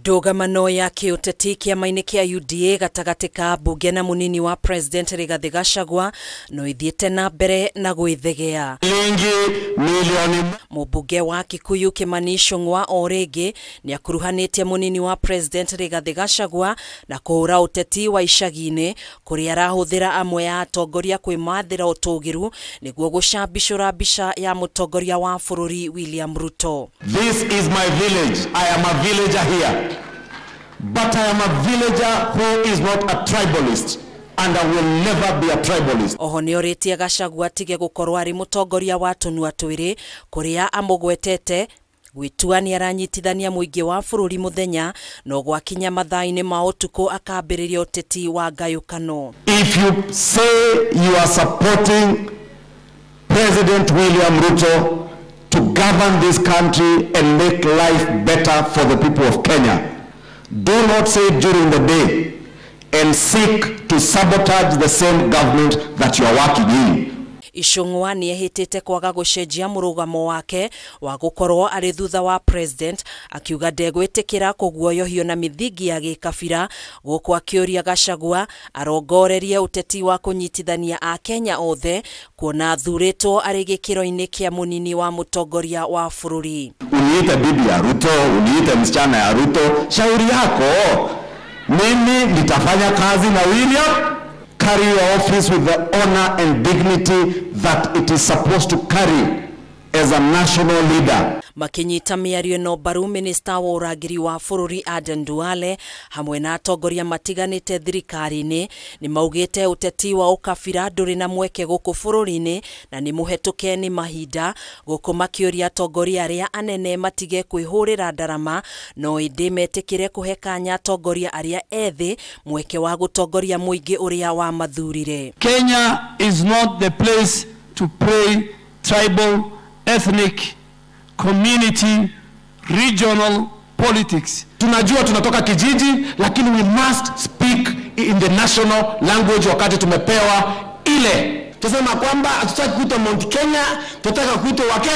Ndũgamano ya kiũteti kĩama-inĩ kĩa UDA gatagatĩ ka mbunge na mũnini wa President Rigathi Gachagua no ithiĩte na mbere na gwĩthegea. Mũmbunge wa Kikuyu Kimani Ichung'wa o rĩngĩ nĩakuruhanĩtie mũnini wa President Rigathi Gachagua na kũhũra ũteti wa icagi-inĩ kũrĩa arahũthĩra amwe ya atongoria kwĩmathĩra ũtũgĩru nĩguo gũcambicũra mbica ya mũtongoria wa bũrũri William Ruto. This is my village. I am a villager here. But I am a villager who is not a tribalist, and I will never be a tribalist. Oho nĩorĩtie Gachagua atige gũkorwo arĩ mũtongoria wa tũnua twĩrĩ kũrĩa amũgwetete gwitua nĩaranyitithania mũingĩ wa bũrũri mũthenya no gwakinya mathaa-inĩ ma ũtukũ akambĩrĩria ũteti wa ngayũkano. If you say you are supporting President William Ruto to govern this country and make life better for the people of Kenya, do not say it during the day and seek to sabotage the same government that you are working in. Ichung'wa nĩehĩtĩte kwaga gũcenjia mũrũgamo wake wa gũkorwo arĩ thutha wa president, akiuga ndegwĩtĩkĩra kũguoyohio na mithingi ya gĩkabira, gũkũ akĩũria Gachagua arongorerie ũteti wa kũnyitithania a Kenya othe kuona athurĩtwo arĩ gĩkĩro-inĩ kĩa mũnini wa mũtongoria wa bũrũri. Uniite bibi ya Ruto, uniite msichana ya Ruto, shauri yako. Mimi nitafanya kazi na William. Carry your office with the honor and dignity that it is supposed to carry as a national leader. Makinyita mĩario no mbaru minista wa ũrangĩri wa bũrũri Aden Duale hamwe na atongoria matiganĩte thirikari-inĩ nĩmaugĩte ũteti wa ũkabira ndũrĩ na mweke gũkũ bũrũri-inĩ na nĩmũhetũke nĩ mahinda, gũkũ makĩũria atongoria arĩa anene matige kwĩhũrĩra ndarama no ĩndĩ metĩkĩre kũhe kanya atongoria arĩa ethĩ mweke wa gũtongoria mũingĩ ũrĩa wa mathurire. Kenya is not the place to play tribal, ethnic, community, regional politics. Tunajua tunatoka kijiji, lakini we must speak in the national language wakati tumepewa ile. Tusema kwamba hatutaki kuitwa Mount Kenya, tunataka kuitwa wake.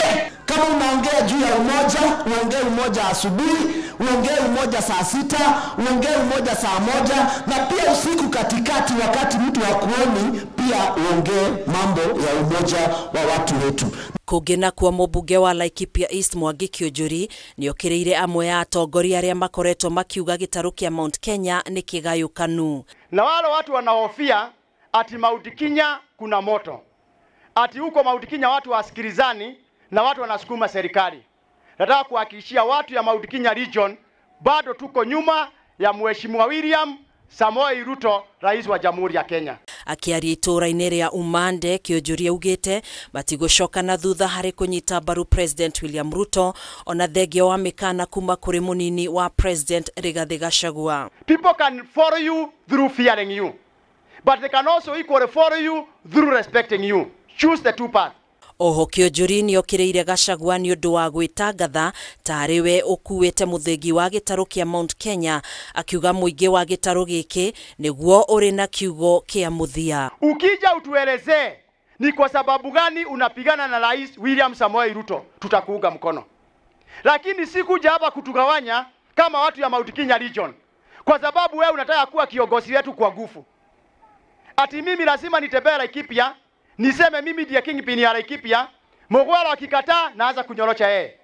Kama unaongea juu ya umoja, uongee umoja asubuhi, uongee umoja saa 6, uongee umoja saa 1, na pia usiku katikati wakati mtu hakuoni pia uongee mambo ya umoja wa watu wetu. Kũngĩ kwa mũmbunge wa Laikipia East Mwangi Kĩũnjũri nĩokĩrĩire amwe ya atongoria arĩa makoretwo makiuga gĩtarũ kĩa Mount Kenya nĩ kĩgayũkanu. Na wale watu wanahofia ati Mount Kenya kuna moto, ati huko Mount Kenya watu wasikilizani na watu wanasukuma serikali. Nataka kuhakikishia watu ya Mount Kenya region bado tuko nyuma ya Mheshimiwa William Samoei Ruto, rais wa Jamhuri ya Kenya. Akiaria itũra-inĩ rĩa Umande, Kĩũnjũri augĩte matigũcoka na thutha harĩ kũnyita mbaru President William Ruto ona thengia wa mĩkana kuma kũrĩ mũnini wa President Rigathi Gachagua. People can follow you through fearing you, but they can also equally follow you through respecting you. Choose the two paths. Oho Kĩũnjũri nĩokĩrĩire Gachagua nĩ ũndũ wa gwĩtangatha tarĩ we ũkuĩte mũthingi wa gĩtarũ kĩa Mount Kenya, akiuga mũingĩ wa gĩtarũ gĩkĩ nĩguo ũrĩ na kiugo kĩa mũthia. Ukija utuelezee ni kwa sababu gani unapigana na Rais William Samoei Ruto, tutakuunga mkono. Lakini si kuja hapa kutugawanya kama watu ya Mount Kenya region kwa sababu wewe unataka kuwa kiongozi wetu kwa nguvu. Ati mimi lazima nitembee Laikipia niseme mimi ndiye kingpin ya Laikipia, Mogwaro akikataa naanza kunyorocha yeye.